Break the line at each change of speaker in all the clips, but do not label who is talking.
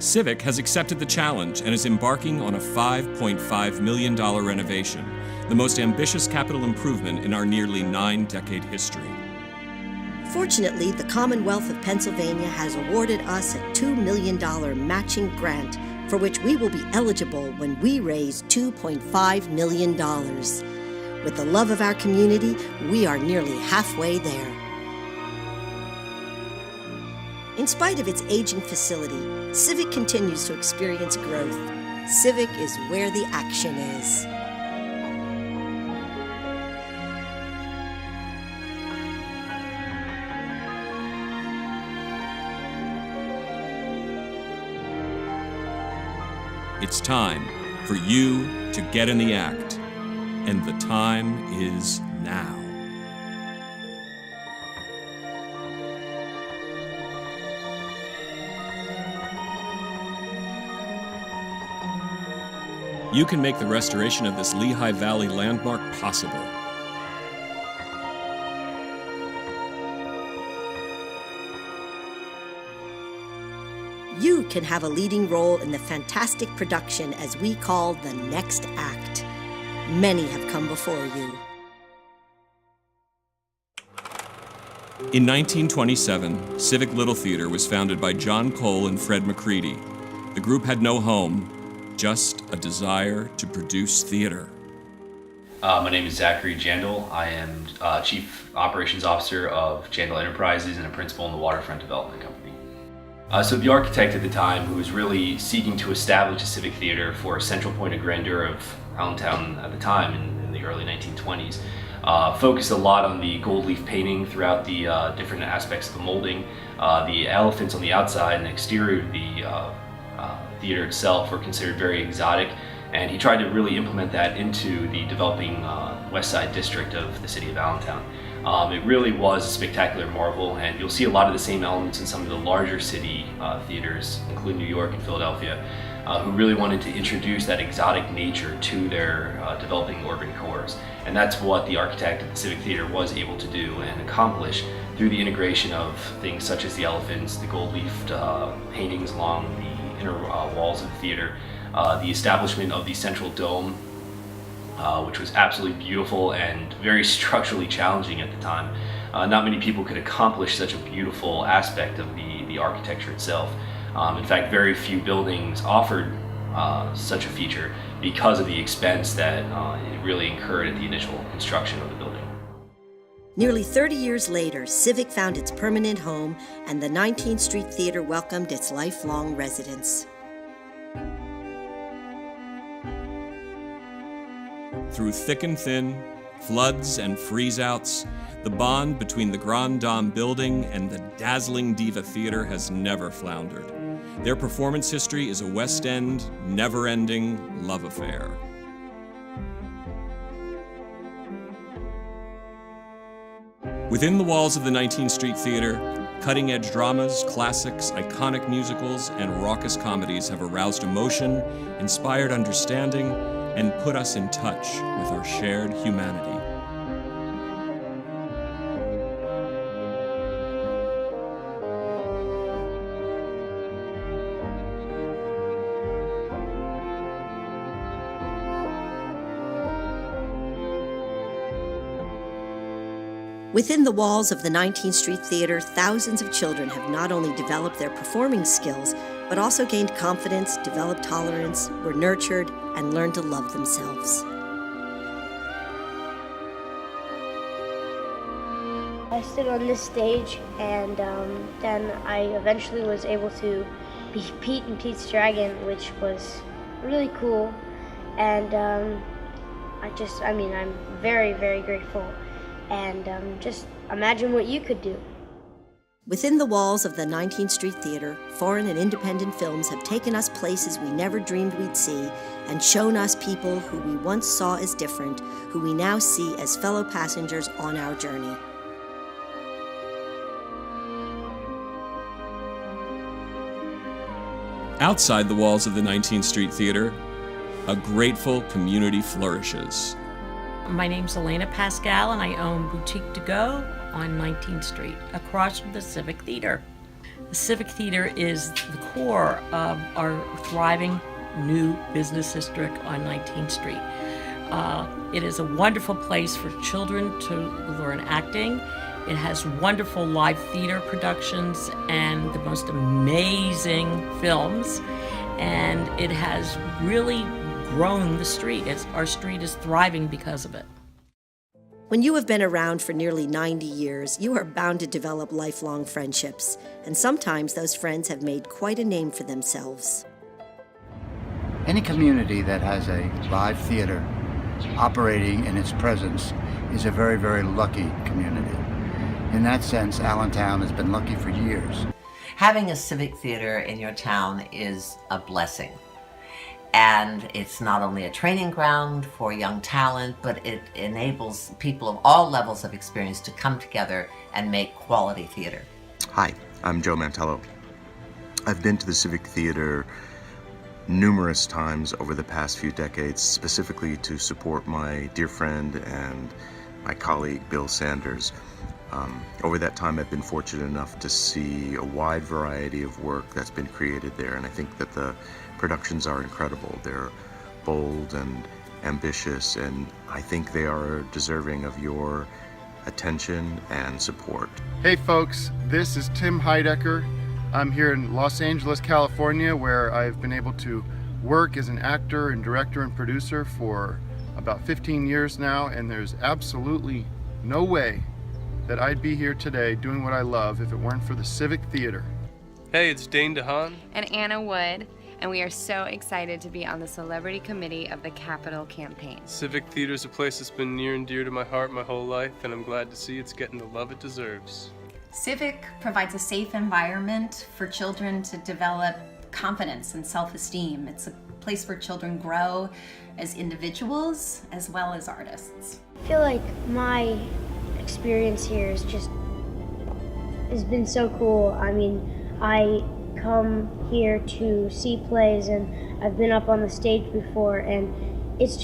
Civic has accepted the challenge and is embarking on a $5.5 million renovation, the most ambitious capital improvement in our nearly 9-decade history.
Fortunately, the Commonwealth of Pennsylvania has awarded us a $2 million matching grant for which we will be eligible when we raise $2.5 million. With the love of our community, we are nearly halfway there. In spite of its aging facility, Civic continues to experience growth. Civic is where the action is.
It's time for you to get in the act, and the time is now. You can make the restoration of this Lehigh Valley landmark possible.
You can have a leading role in the fantastic production as we call the Next Act. Many have come before you.
In 1927, Civic Little Theater was founded by John Cole and Fred McCready. The group had no home, just a desire to produce theater.
My name is Zachary Jandal. I am Chief Operations Officer of Jandal Enterprises and a principal in the Waterfront Development Company. So the architect at the time, who was really seeking to establish a civic theater for a central point of grandeur of Allentown at the time in the early 1920s, focused a lot on the gold leaf painting throughout the different aspects of the molding. The elephants on the outside and exterior of the theater itself were considered very exotic, and he tried to really implement that into the developing west side district of the city of Allentown. It really was a spectacular marvel, and you'll see a lot of the same elements in some of the larger city theaters, including New York and Philadelphia, who really wanted to introduce that exotic nature to their developing urban cores. And that's what the architect of the Civic Theater was able to do and accomplish through the integration of things such as the elephants, the gold-leafed paintings along the inner walls of the theater, the establishment of the central dome, which was absolutely beautiful and very structurally challenging at the time. Not many people could accomplish such a beautiful aspect of the architecture itself. In fact, very few buildings offered such a feature because of the expense that it really incurred at the initial construction of the building.
Nearly 30 years later, Civic found its permanent home, and the 19th Street Theater welcomed its lifelong residents.
Through thick and thin, floods and freeze-outs, the bond between the Grand Dame building and the dazzling Diva Theater has never floundered. Their performance history is a West End, never-ending love affair. Within the walls of the 19th Street Theater, cutting-edge dramas, classics, iconic musicals, and raucous comedies have aroused emotion, inspired understanding, and put us in touch with our shared humanity.
Within the walls of the 19th Street Theater, thousands of children have not only developed their performing skills, but also gained confidence, developed tolerance, were nurtured, and learned to love themselves.
I stood on this stage, and then I eventually was able to be Pete and Pete's Dragon, which was really cool. And I'm very, very grateful. And just imagine what you could do.
Within the walls of the 19th Street Theater, foreign and independent films have taken us places we never dreamed we'd see and shown us people who we once saw as different, who we now see as fellow passengers on our journey.
Outside the walls of the 19th Street Theater, a grateful community flourishes.
My name's Elena Pascal, and I own Boutique To Go on 19th Street, across from the Civic Theater. The Civic Theater is the core of our thriving new business district on 19th Street. It is a wonderful place for children to learn acting. It has wonderful live theater productions and the most amazing films. And it has really grown the street. Our street is thriving because of it.
When you have been around for nearly 90 years, you are bound to develop lifelong friendships. And sometimes those friends have made quite a name for themselves.
Any community that has a live theater operating in its presence is a very, very lucky community. In that sense, Allentown has been lucky for years.
Having a civic theater in your town is a blessing. And it's not only a training ground for young talent, but it enables people of all levels of experience to come together and make quality theater.
Hi, I'm Joe Mantello. I've been to the Civic Theater numerous times over the past few decades, specifically to support my dear friend and my colleague, Bill Sanders. Over that time, I've been fortunate enough to see a wide variety of work that's been created there, and I think that the productions are incredible. They're bold and ambitious, and I think they are deserving of your attention and support.
Hey folks, this is Tim Heidecker. I'm here in Los Angeles, California, where I've been able to work as an actor and director and producer for about 15 years now, and there's absolutely no way that I'd be here today doing what I love if it weren't for the Civic Theater.
Hey, it's Dane DeHaan.
And Anna Wood, and we are so excited to be on the celebrity committee of the Capital Campaign.
Civic Theater is a place that's been near and dear to my heart my whole life, and I'm glad to see it's getting the love it deserves.
Civic provides a safe environment for children to develop confidence and self-esteem. It's a place where children grow as individuals as well as artists.
I feel like my experience here has been so cool. I mean, I come here to see plays, and I've been up on the stage before, and it's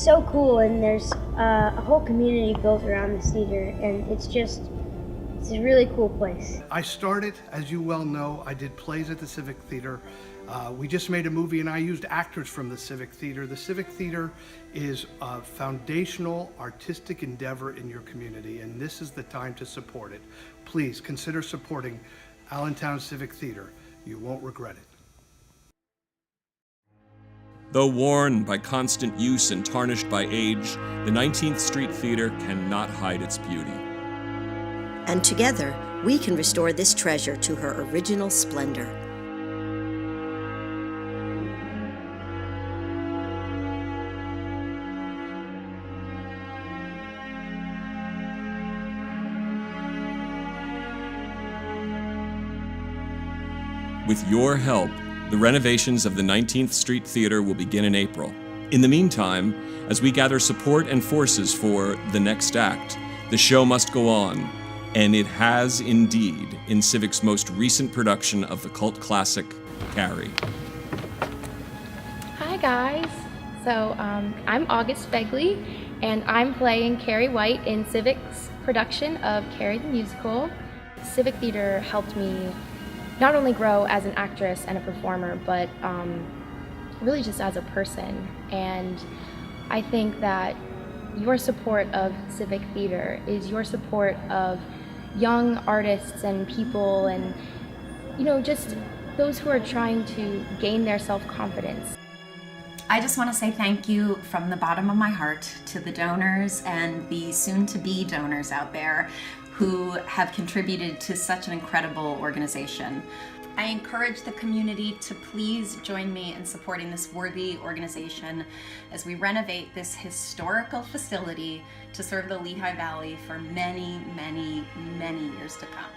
so cool, and there's a whole community built around this theater, and it's a really cool place.
I started, as you well know, I did plays at the Civic Theater. We just made a movie and I used actors from the Civic Theater. The Civic Theater is a foundational artistic endeavor in your community, and this is the time to support it. Please consider supporting Allentown Civic Theater. You won't regret it.
Though worn by constant use and tarnished by age, the 19th Street Theater cannot hide its beauty.
And together, we can restore this treasure to her original splendor.
With your help, the renovations of the 19th Street Theater will begin in April. In the meantime, as we gather support and forces for the next act, the show must go on, and it has indeed in Civic's most recent production of the cult classic, Carrie.
Hi guys, so I'm August Begley, and I'm playing Carrie White in Civic's production of Carrie the Musical. Civic Theater helped me not only grow as an actress and a performer, but really just as a person. And I think that your support of Civic Theater is your support of young artists and people, and just those who are trying to gain their self-confidence.
I just want to say thank you from the bottom of my heart to the donors and the soon-to-be donors out there who have contributed to such an incredible organization. I encourage the community to please join me in supporting this worthy organization as we renovate this historical facility to serve the Lehigh Valley for many, many, many years to come.